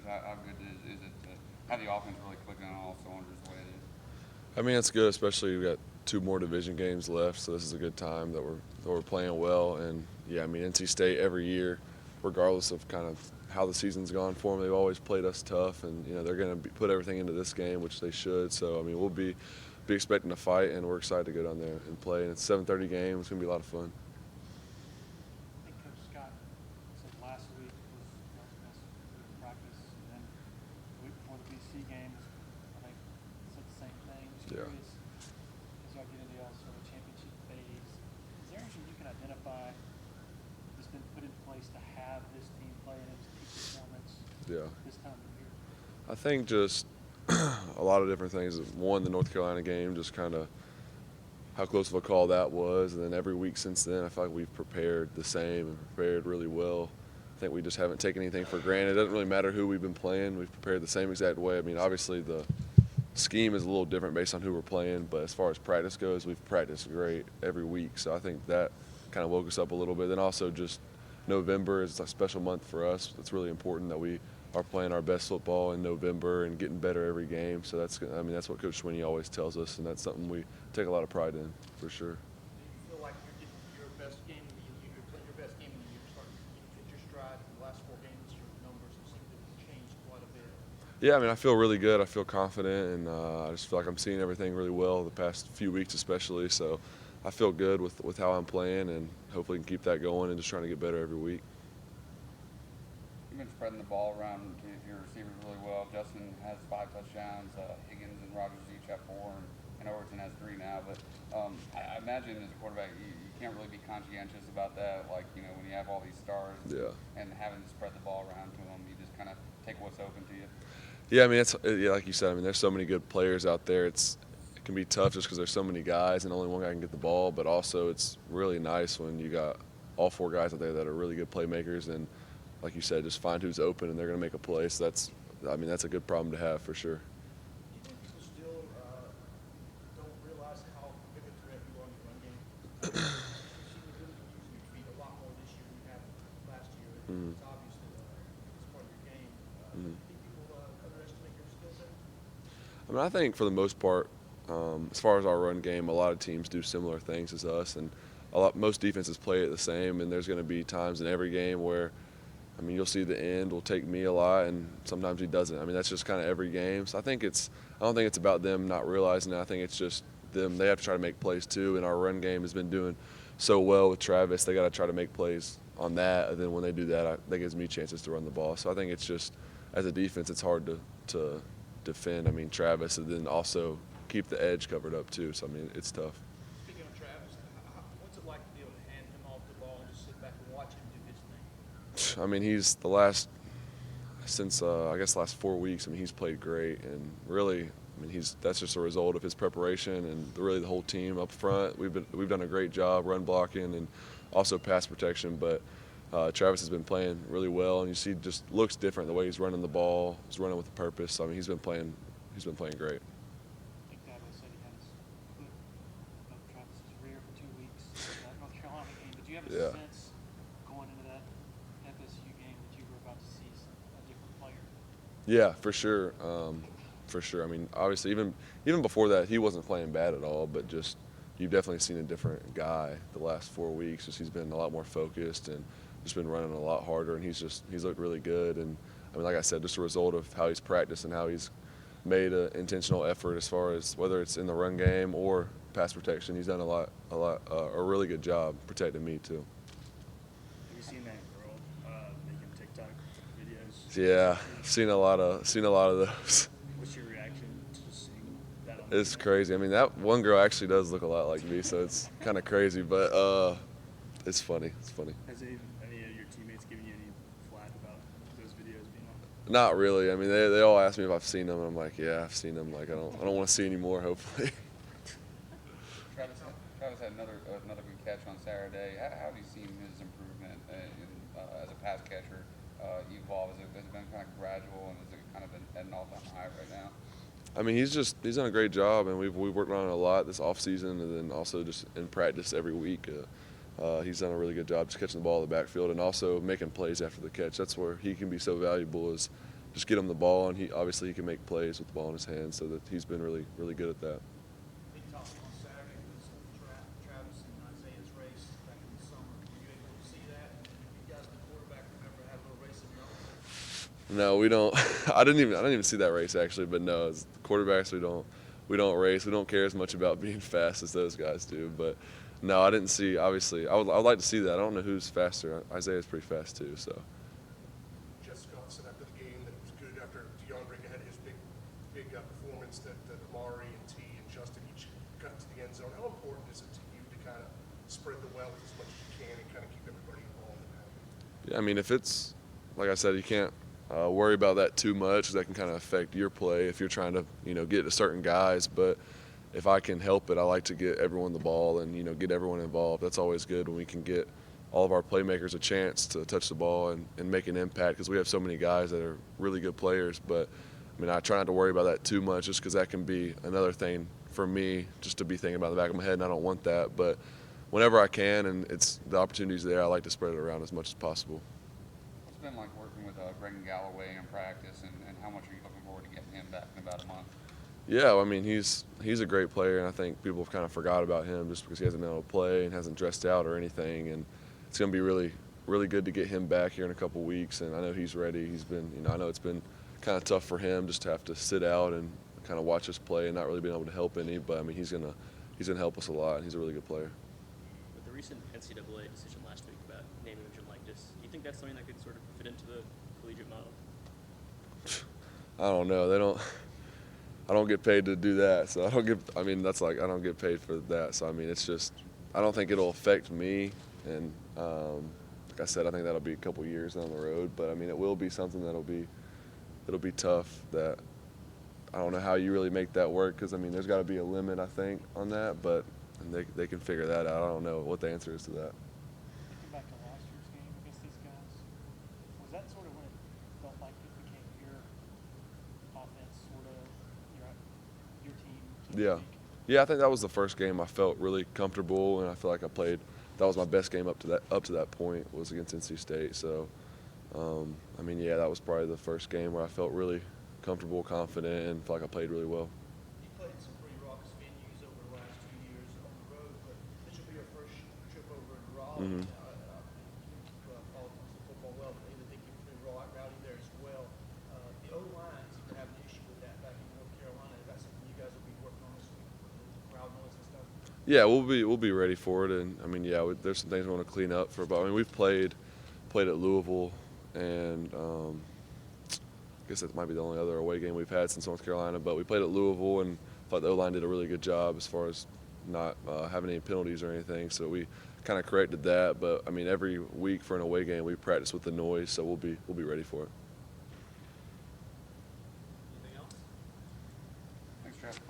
How good is it to have the offense really clicking on all cylinders the way it is? I mean, it's good, especially we got 2 more division games left, so this is a good time that we're playing well. And yeah, I mean, NC State every year, regardless of kind of how the season's gone for them, they've always played us tough, and they're going to put everything into this game, which they should. So I mean, we'll be expecting to fight, and we're excited to go down there and play. And it's a 7:30 game. It's going to be a lot of fun. I think Coach Scott said last week was best week of practice, and then the week before the BC games, I think said the same thing. Just Yeah. curious, as y'all get into y'all sort of championship phase, is there anything you can identify that's been put in place to have this team play in its peak performance Yeah. this time of year? I think just a lot of different things. One, the North Carolina game, just kind of how close of a call that was. And then every week since then, I feel like we've prepared the same and prepared really well. I think we just haven't taken anything for granted. It doesn't really matter who we've been playing. We've prepared the same exact way. I mean, obviously the scheme is a little different based on who we're playing, but as far as practice goes, we've practiced great every week. So I think that kind of woke us up a little bit. Then also just November is a special month for us. It's really important that we are playing our best football in November and getting better every game. So that's what Coach Swinney always tells us, and that's something we take a lot of pride in for sure. Do you feel like you're getting your best game of the year, you're playing your best game of the year, starting to hit your stride in the last 4 games? Your numbers have seemed to have changed quite a bit. Yeah, I mean, I feel really good. I feel confident, and I just feel like I'm seeing everything really well the past few weeks especially. So I feel good with how I'm playing, and hopefully can keep that going and just trying to get better every week. You've been spreading the ball around to your receivers really well. Justin has 5 touchdowns. Higgins and Rogers each have 4, and Overton has 3 now. But I imagine as a quarterback, you can't really be conscientious about that. Like, when you have all these stars and having to spread the ball around to them, you just kind of take what's open to you. Yeah, I mean, like you said. I mean, there's so many good players out there. It can be tough just because there's so many guys and only one guy can get the ball. But also, it's really nice when you got all 4 guys out there that are really good playmakers and, like you said, just find who's open and they're going to make a play. So that's a good problem to have for sure. Do you think people still don't realize how big a threat you are in the run game? You seem to really be using your feet a lot more this year than you have last year. It's obvious that it's part of your game. Do you think people underestimate your skill set? I mean, I think for the most part, as far as our run game, a lot of teams do similar things as us, and most defenses play it the same. And there's going to be times in every game where, I mean, you'll see the end will take me a lot, and sometimes he doesn't. I mean, that's just kind of every game. So I don't think it's about them not realizing it. I think it's just them. They have to try to make plays too, and our run game has been doing so well with Travis. They got to try to make plays on that, and then when they do that, that gives me chances to run the ball. So I think it's just, as a defense, it's hard to defend. I mean, Travis, and then also keep the edge covered up too. So I mean, it's tough. Speaking of Travis, what's it like to be able to hand him off the ball and just sit back and watch him do his thing? I mean, he's since I guess the last 4 weeks. I mean, he's played great, and really, I mean, that's just a result of his preparation and really the whole team up front. We've done a great job run blocking and also pass protection, but Travis has been playing really well, and you see just looks different the way he's running the ball. He's running with a purpose. I mean, he's been playing great. I think Dabo said he had his foot above Travis's rear for 2 weeks in that North Carolina game. But do you have a sense going into that FSU game that you were about to see a different player? Yeah, for sure. For sure. I mean, obviously, even before that, he wasn't playing bad at all. But just you've definitely seen a different guy the last 4 weeks. Just he's been a lot more focused and just been running a lot harder. And he's looked really good. And I mean, like I said, just a result of how he's practiced and how he's made an intentional effort as far as whether it's in the run game or pass protection. He's done a really good job protecting me too. Have you seen that girl making TikTok videos? Yeah, seen a lot of those. What's your reaction to just seeing that on It's crazy. I mean, that one girl actually does look a lot like me, so it's kind of crazy, but it's funny. It's funny. Has any of your teammates given you any flack about those videos being on? Not really. I mean, they all ask me if I've seen them, and I'm like, yeah, I've seen them. Like, I don't want to see any more. Hopefully. Travis had another good catch on Saturday. How have you seen his improvement as a pass catcher evolve? Has it been kind of gradual, and is it kind of at an all-time high right now? I mean, he's done a great job, and we've worked on it a lot this offseason, and then also just in practice every week. He's done a really good job just catching the ball in the backfield and also making plays after the catch. That's where he can be so valuable, is just get him the ball, and he can make plays with the ball in his hands. So that he's been really good at that. Big topic on Saturday was Travis and Isaiah's race back in the summer. Were you able to see that? And you guys, the quarterback, remember had a little race of your own? No, we don't. I didn't even see that race actually. But no, as quarterbacks, we don't race. We don't care as much about being fast as those guys do. But no, I didn't see. Obviously, I would like to see that. I don't know who's faster. Isaiah's pretty fast too. So. Jeff Scott said after the game that it was good after DeAndre had his big performance that Amari and T and Justin each got to the end zone. How important is it to you to kind of spread the wealth as much as you can and kind of keep everybody involved in that? Yeah, I mean, if it's like I said, you can't worry about that too much, 'cause that can kind of affect your play if you're trying to get to certain guys. But if I can help it, I like to get everyone the ball and get everyone involved. That's always good when we can get all of our playmakers a chance to touch the ball and make an impact, because we have so many guys that are really good players. But I mean, I try not to worry about that too much, just because that can be another thing for me just to be thinking about in the back of my head, and I don't want that. But whenever I can and it's the opportunity's there, I like to spread it around as much as possible. What's it been like working with Brendan Galloway in practice, and how much are you looking forward to getting him back in about a month? Yeah, I mean, he's a great player, and I think people have kind of forgot about him just because he hasn't been able to play and hasn't dressed out or anything. And it's going to be really good to get him back here in a couple weeks, and I know he's ready. He's been, I know it's been kind of tough for him just to have to sit out and kind of watch us play and not really being able to help any. But I mean, he's gonna help us a lot, and he's a really good player. With the recent NCAA decision last week about name, image, and likeness, do you think that's something that could sort of fit into the collegiate model? I don't know. I don't get paid to do that, so I don't get paid for that. So I mean, it's just, I don't think it'll affect me. And like I said, I think that'll be a couple years down the road. But I mean, it will be something it'll be tough. That I don't know how you really make that work, because I mean, there's got to be a limit, I think, on that. But they can figure that out. I don't know what the answer is to that. Thinking back to last year's game against these guys, was that sort of when it felt like it became your offense, sort of your team? So to Yeah. speak? Yeah, I think that was the first game I felt really comfortable, and I feel like I played. That was my best game up to that point, was against NC State. So, I mean, yeah, that was probably the first game where I felt really comfortable, confident, and felt like I played really well. You played in some pretty raucous venues over the last 2 years on the road, but this will be your first trip over to Raleigh. Mhm. You follow Clemson football well, but they think you're pretty rowdy there as well. The O-line seemed to have an issue with that back in North Carolina. Is that something you guys will be working on this week with the crowd noise and stuff? Yeah, we'll be ready for it, and I mean, yeah, there's some things we want to clean up for. But I mean, we've played at Louisville, and I guess that might be the only other away game we've had since North Carolina. But we played at Louisville, and thought the O-line did a really good job as far as not having any penalties or anything. So we kind of corrected that. But I mean, every week for an away game, we practice with the noise, so we'll be ready for it.